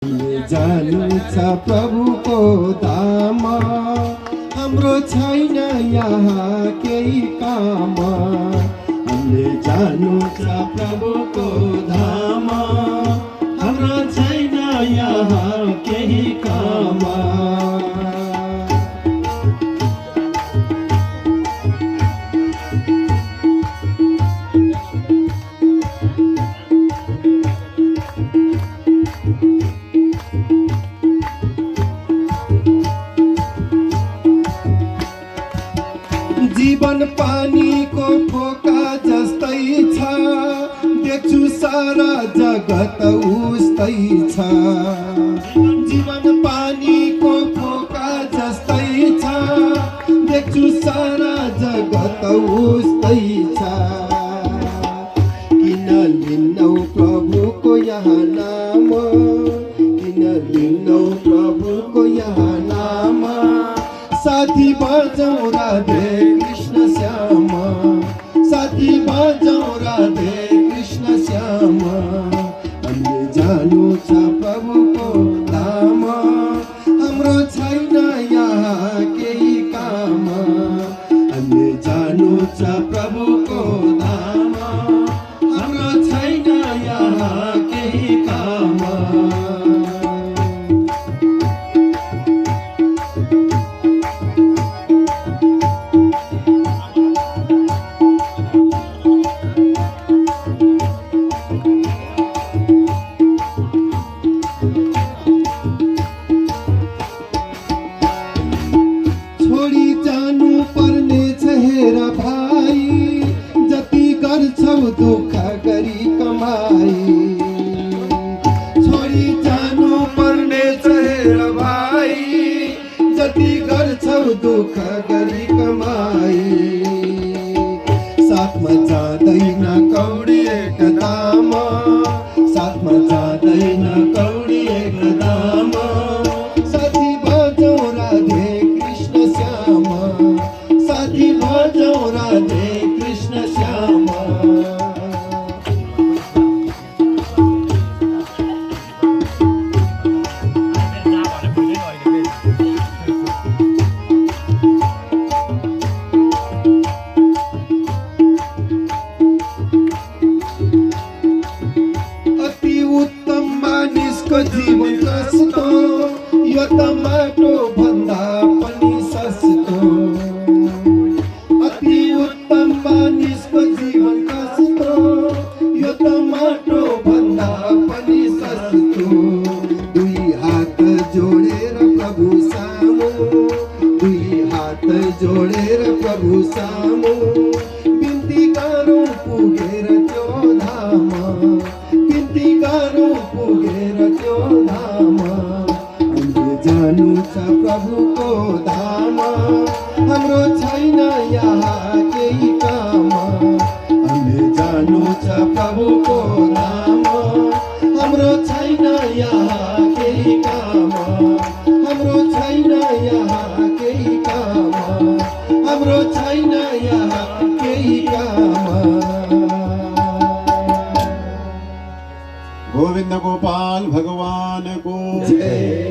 जानु छ प्रभुको धाम, हाम्रो छैन यहाँ केही काम। हामीले जानु छ प्रभुको धाम, हाम्रो छैन यहाँ केही काम। जीवन पानीको फोका जस्तै छ, देख्छु सारा जगत उस्तै छ। जीवन पानीको फोका जस्तै छ, देख्छु सारा जगत उस्तै छ। किन लिन्नौ प्रभुको यहाँ नाम, किन लिन्नौ प्रभुको यहाँ नाम। साथी बजाउँ राधे कृष्ण श्याम, साथी बजाउँ राधे कृष्ण श्याम। हामीले जानु छ प्रभुको धाम, हाम्रो छैन यहाँ केही काम। हामीले जानु छ प्रभुको धाम, हाम्रो छैन यहाँ केही काम। छोडी जानु पर्ने छ हेर भाइ, जति गर्छौ दुःख गरी कमाई। छोडी जानु पर्ने छ हेर भाइ, जति गर्छौ दुःख गरी कमाई। साथमा जाँदैन कौडी एक दाम, साथमा जाँदैन कौडी एक दाम। साथी बजाउँ राधे कृष्ण श्याम, साथी बजाउँ राधे कृष्ण श्याम। अति उत्तम मानिसको जीवन कस्तो, यो त माटो भन्दा पनि सस्तो। अति उत्तम मानिसको जीवन कस्तो, यो त माटो भन्दा पनि सस्तो। दुई हात जोडेर प्रभु सामु, दुई हात जोडेर प्रभु सामु। बिन्ती गरौँ पुगेर त्यो धाम, बिन्ती गरौँ पुगेर त्यो धाम। हामीले जानु छ प्रभुको धाम, हाम्रो छैन यहाँ केही काम। हामीले जानु छ प्रभुको धाम, हाम्रो छैन यहाँ केही काम। हाम्रो छैन यहाँ केही काम, हाम्रो छैन यहाँ केही काम। गोविंद गोपाल भगवान को जय।